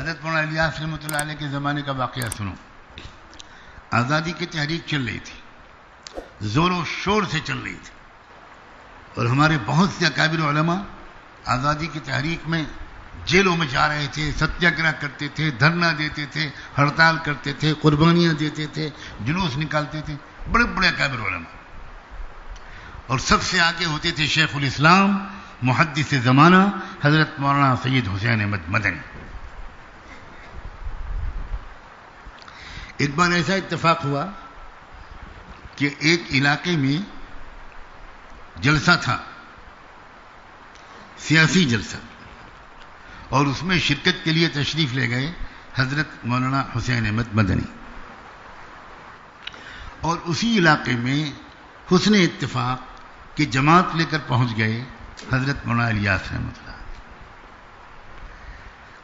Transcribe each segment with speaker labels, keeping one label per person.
Speaker 1: حضرت مولانا الیاس رحمۃ اللہ علیہ کے زمانے کا واقعہ سنو. آزادی کی تحریک چل رہی تھی, زور و شور سے چل رہی تھی, اور ہمارے بہت سے اکابر علماء آزادی کی تحریک میں جیلوں میں جا رہے تھے, ستیہ گرہ کرتے تھے, دھرنا دیتے تھے, ہڑتال کرتے تھے, قربانیاں دیتے تھے, جلوس نکالتے تھے, بڑے بڑے اکابر علماء. اور سب سے آگے ہوتے تھے شیخ الاسلام محدث زمانہ حضرت مولانا سید حسین احمد مدنی. ایک بار ایسا اتفاق ہوا کہ ایک علاقے میں جلسہ تھا, سیاسی جلسہ, اور اس میں شرکت کے لیے تشریف لے گئے حضرت مولانا حسین احمد مدنی. اور اسی علاقے میں حسن اتفاق کہ جماعت لے کر پہنچ گئے حضرت مولانا الیاس رحمۃ اللہ.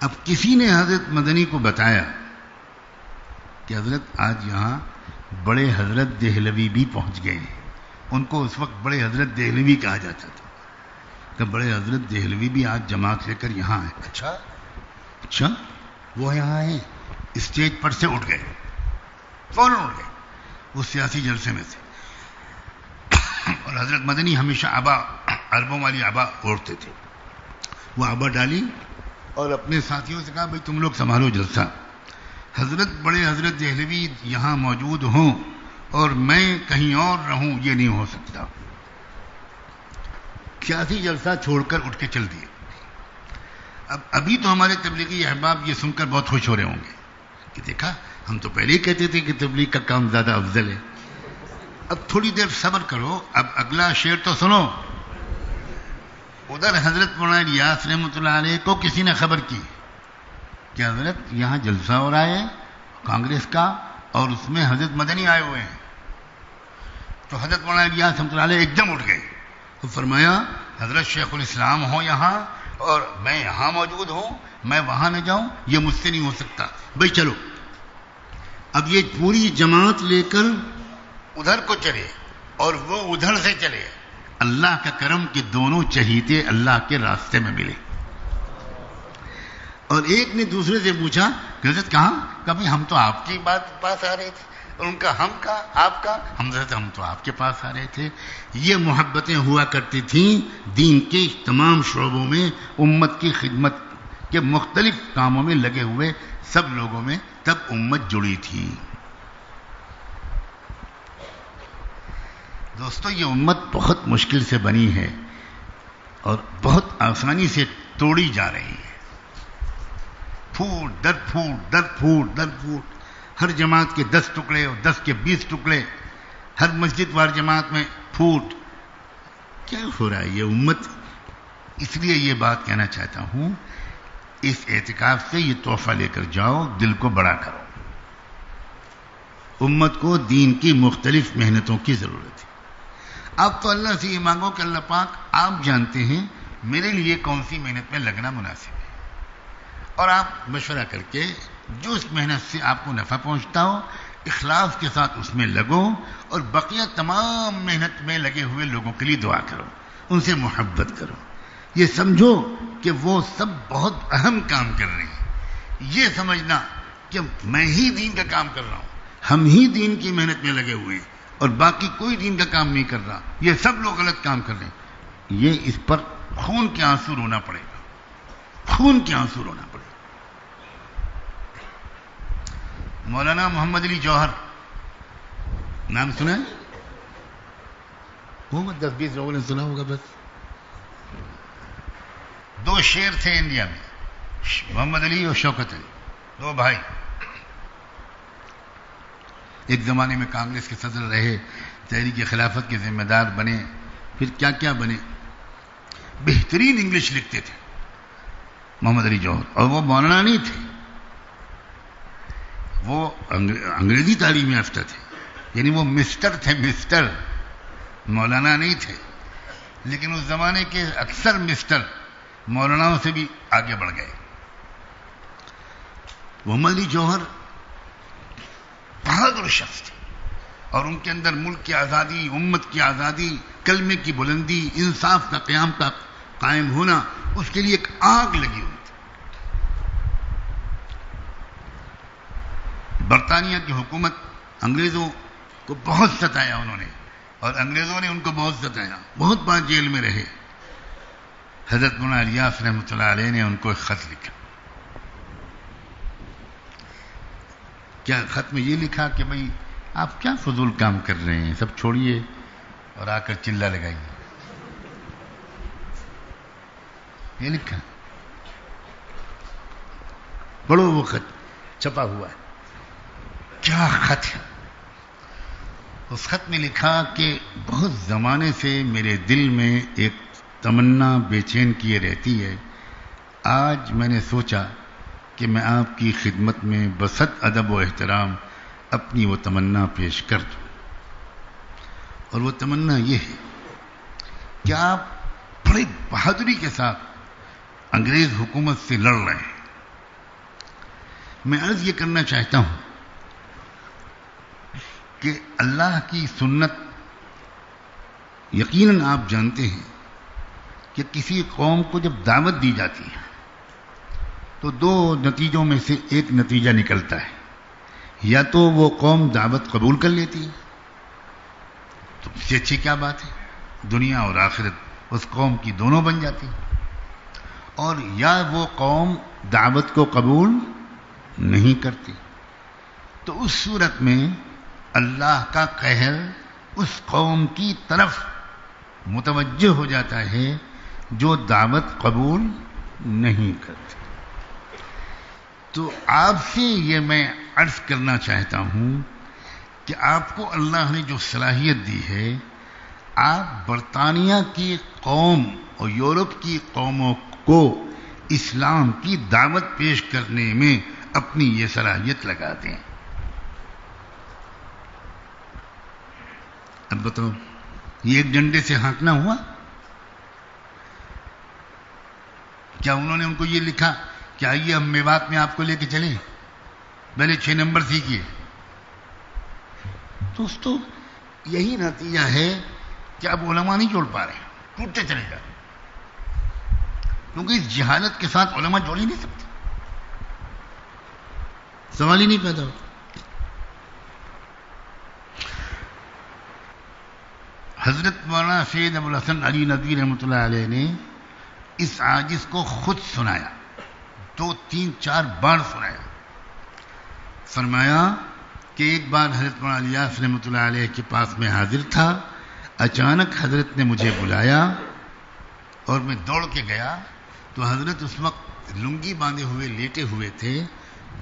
Speaker 1: اب کسی نے حضرت مدنی کو بتایا کہ حضرت آج یہاں بڑے حضرت دہلوی بھی پہنچ گئے ہیں. ان کو اس وقت بڑے حضرت دہلوی کہا جاتا تھا کہ بڑے حضرت دہلوی بھی آج جماعت لے کر یہاں ہیں. اچھا وہ یہاں ہیں. اسٹیج پر سے اٹھ گئے, فوراً اٹھ گئے اس سیاسی جلسے میں سے. اور حضرت مدنی ہمیشہ آبا, عربوں والی آبا اوڑھتے تھے. وہ آبا ڈالی اور اپنے ساتھیوں سے کہا بھائی تم لوگ سنبھالو جلسہ, حضرت بڑے حضرت دہلوی یہاں موجود ہوں اور میں کہیں اور رہوں یہ نہیں ہو سکتا. سیاسی جلسہ چھوڑ کر اٹھ کے چل دیے. اب ابھی تو ہمارے تبلیغی احباب یہ سن کر بہت خوش ہو رہے ہوں گے کہ دیکھا ہم تو پہلے ہی کہتے تھے کہ تبلیغ کا کام زیادہ افضل ہے. اب تھوڑی دیر صبر کرو, اب اگلا شعر تو سنو. ادھر حضرت مولانا الیاس رحمۃ اللہ علیہ کو کسی نے خبر کی کہ حضرت یہاں جلسہ ہو رہا ہے کانگریس کا اور اس میں حضرت مدنی آئے ہوئے ہیں. تو حضرت مولانا الیاس رحمۃ اللہ علیہ ایک دم اٹھ گئے. تو فرمایا حضرت شیخ الاسلام ہوں یہاں اور میں یہاں موجود ہوں, میں وہاں نہ جاؤں یہ مجھ سے نہیں ہو سکتا. بھائی چلو. اب یہ پوری جماعت لے کر ادھر کو چلے اور وہ ادھر سے چلے. اللہ کا کرم کہ دونوں چہیتے اللہ کے راستے میں ملے. اور ایک نے دوسرے سے پوچھا کہ حضرت کہاں؟ کبھی ہم تو آپ کی بات پاس آ رہے تھے. اور ان کا ہم کا آپ کا حضرت ہم تو آپ کے پاس آ رہے تھے. یہ محبتیں ہوا کرتی تھیں دین کے تمام شعبوں میں, امت کی خدمت کے مختلف کاموں میں لگے ہوئے سب لوگوں میں, تب امت جڑی تھی. دوستو یہ امت بہت مشکل سے بنی ہے اور بہت آسانی سے توڑی جا رہی ہے. پھوٹ در پھوٹ در پھوٹ در پھوٹ, ہر جماعت کے 10 ٹکڑے اور 10 کے 20 ٹکڑے, ہر مسجد وار جماعت میں پھوٹ. کیا ہو رہا ہے یہ امت؟ اس لیے یہ بات کہنا چاہتا ہوں, اس اعتکاف سے یہ تحفہ لے کر جاؤ, دل کو بڑا کرو. امت کو دین کی مختلف محنتوں کی ضرورت ہے. آپ تو اللہ سے یہ مانگو کہ اللہ پاک آپ جانتے ہیں میرے لیے کون سی محنت میں لگنا مناسب ہے, اور آپ مشورہ کر کے جو اس محنت سے آپ کو نفع پہنچتا ہو اخلاص کے ساتھ اس میں لگو, اور بقیہ تمام محنت میں لگے ہوئے لوگوں کے لیے دعا کرو, ان سے محبت کرو. یہ سمجھو کہ وہ سب بہت اہم کام کر رہے ہیں. یہ سمجھنا کہ میں ہی دین کا کام کر رہا ہوں, ہم ہی دین کی محنت میں لگے ہوئے ہیں اور باقی کوئی دین کا کام نہیں کر رہا, یہ سب لوگ غلط کام کر رہے ہیں. یہ اس پر خون کے آنسو رونا پڑے گا, خون کے آنسو رونا پڑے گا. مولانا محمد علی جوہر نام سنا ہے؟ وہ 10-20 لوگوں نے سنا ہوگا بس. 2 شیر تھے انڈیا میں, محمد علی اور شوکت علی, 2 بھائی. ایک زمانے میں کانگریس کے صدر رہے, تحریک خلافت کے ذمہ دار بنے, پھر کیا کیا بنے. بہترین انگلش لکھتے تھے محمد علی جوہر, اور وہ مولانا نہیں تھے, وہ انگریزی تعلیم یافتہ تھے, یعنی وہ مسٹر تھے, مسٹر, مولانا نہیں تھے. لیکن اس زمانے کے اکثر مسٹر مولاناؤں سے بھی آگے بڑھ گئے. محمد علی جوہر بہادر شخص تھے, اور ان کے اندر ملک کی آزادی, امت کی آزادی, کلمے کی بلندی, انصاف کا قیام کا قائم ہونا, اس کے لیے ایک آگ لگی ہوئی تھی. برطانیہ کی حکومت انگریزوں کو بہت ستایا انہوں نے، اور انگریزوں نے ان کو بہت ستایا، بہت بار جیل میں رہے. حضرت مولانا الیاس رحمۃ اللہ علیہ نے ان کو ایک خط لکھا. کیا خط میں یہ لکھا کہ بھائی آپ کیا فضول کام کر رہے ہیں، سب چھوڑیے اور آ کر چلہ لگائیے. یہ لکھا، پڑھو وہ خط چھپا ہوا ہے. کیا خط ہے؟ اس خط میں لکھا کہ بہت زمانے سے میرے دل میں ایک تمنا بے چین کیے رہتی ہے. آج میں نے سوچا کہ میں آپ کی خدمت میں بسط ادب و احترام اپنی وہ تمنا پیش کر دوں. اور وہ تمنا یہ ہے کہ آپ بڑی بہادری کے ساتھ انگریز حکومت سے لڑ رہے ہیں. میں عرض یہ کرنا چاہتا ہوں کہ اللہ کی سنت، یقیناً آپ جانتے ہیں کہ کسی قوم کو جب دعوت دی جاتی ہے تو دو نتیجوں میں سے ایک نتیجہ نکلتا ہے. یا تو وہ قوم دعوت قبول کر لیتی ہے تو اس سے اچھی کیا بات ہے، دنیا اور آخرت اس قوم کی دونوں بن جاتی، اور یا وہ قوم دعوت کو قبول نہیں کرتی. تو اس صورت میں اللہ کا قہر اس قوم کی طرف متوجہ ہو جاتا ہے جو دعوت قبول نہیں کرتی. تو آپ سے یہ میں عرض کرنا چاہتا ہوں کہ آپ کو اللہ نے جو صلاحیت دی ہے، آپ برطانیہ کی قوم اور یورپ کی قوموں کو اسلام کی دعوت پیش کرنے میں اپنی یہ صلاحیت لگا دیں. اب بتاؤ، یہ ایک ڈنڈے سے ہانکنا ہوا؟ کیا انہوں نے ان کو یہ لکھا کہ آئیے ہم میوات میں آپ کو لے کے چلیں، پہلے 6 نمبر سیکھیے؟ دوستو، یہی نتیجہ ہے کہ اب علماء نہیں جوڑ پا رہے، ٹوٹتے چلے جا رہے، کیونکہ اس جہالت کے ساتھ علماء جوڑ ہی نہیں سکتے، سوال ہی نہیں پیدا ہوتا. حضرت مولانا سید ابو الحسن علی ندوی رحمۃ اللہ علیہ نے اس عاجز کو خود سنایا، 2 3 4 بار سنایا. فرمایا کہ ایک بار حضرت مولانا الیاس رحمۃ اللہ علیہ کے پاس میں حاضر تھا، اچانک حضرت نے مجھے بلایا اور میں دوڑ کے گیا تو حضرت اس وقت لنگی باندھے ہوئے لیٹے ہوئے تھے،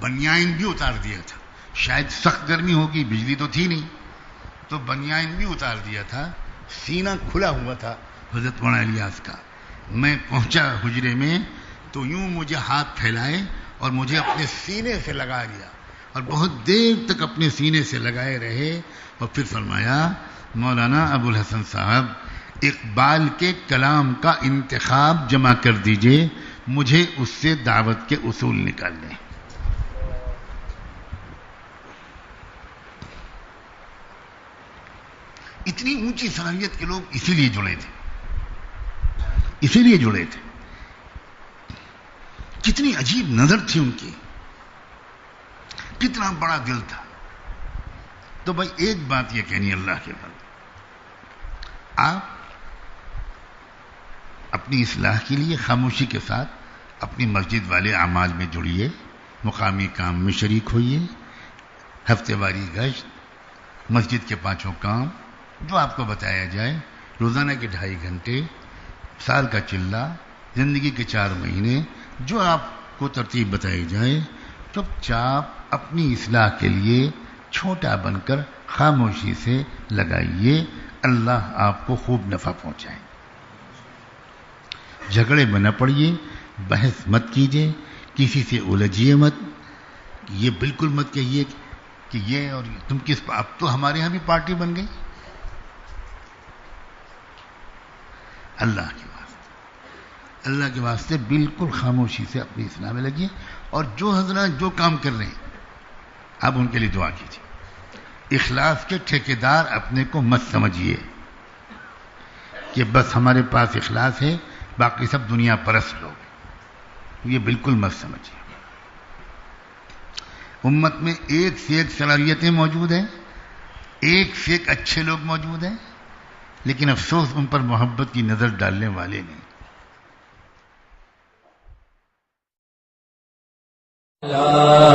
Speaker 1: بنیان بھی اتار دیا تھا، شاید سخت گرمی ہوگی، بجلی تو تھی نہیں، تو بنیان بھی اتار دیا تھا، سینہ کھلا ہوا تھا حضرت مولانا الیاس کا. میں پہنچا حجرے میں تو یوں مجھے ہاتھ پھیلائے اور مجھے اپنے سینے سے لگا لیا اور بہت دیر تک اپنے سینے سے لگائے رہے، اور پھر فرمایا مولانا ابو الحسن صاحب اقبال کے کلام کا انتخاب جمع کر دیجئے، مجھے اس سے دعوت کے اصول نکالنے. اتنی اونچی صلاحیت کے لوگ اسی لیے جڑے تھے، اسی لیے جڑے تھے. کتنی عجیب نظر تھی ان کی، کتنا بڑا دل تھا. تو بھائی ایک بات یہ کہنی اللہ کے بندے، آپ اپنی اصلاح کے لیے خاموشی کے ساتھ اپنی مسجد والے اعمال میں جڑیے، مقامی کام میں شریک ہوئیے، ہفتے واری گشت، مسجد کے 5 کام جو آپ کو بتایا جائے، روزانہ کے 2.5 گھنٹے، سال کا چلہ، زندگی کے 4 مہینے، جو آپ کو ترتیب بتائی جائے، چپ چاپ اپنی اصلاح کے لیے چھوٹا بن کر خاموشی سے لگائیے. اللہ آپ کو خوب نفع پہنچائے. جھگڑے میں نہ پڑیے، بحث مت کیجیے، کسی سے الجھیے مت. یہ بالکل مت کہیے کہ یہ اور تم کس، اب تو ہمارے ہاں بھی پارٹی بن گئی. اللہ کے واسطے بالکل خاموشی سے اپنی اصلاح میں لگیے. اور جو حضرات جو کام کر رہے ہیں آپ ان کے لیے دعا کیجیے. اخلاص کے ٹھیکیدار اپنے کو مت سمجھیے کہ بس ہمارے پاس اخلاص ہے باقی سب دنیا پرست لوگ، یہ بالکل مت سمجھیے. امت میں ایک سے ایک صلاحیتیں موجود ہیں، ایک سے ایک اچھے لوگ موجود ہیں، لیکن افسوس ان پر محبت کی نظر ڈالنے والے نہیں.
Speaker 2: لا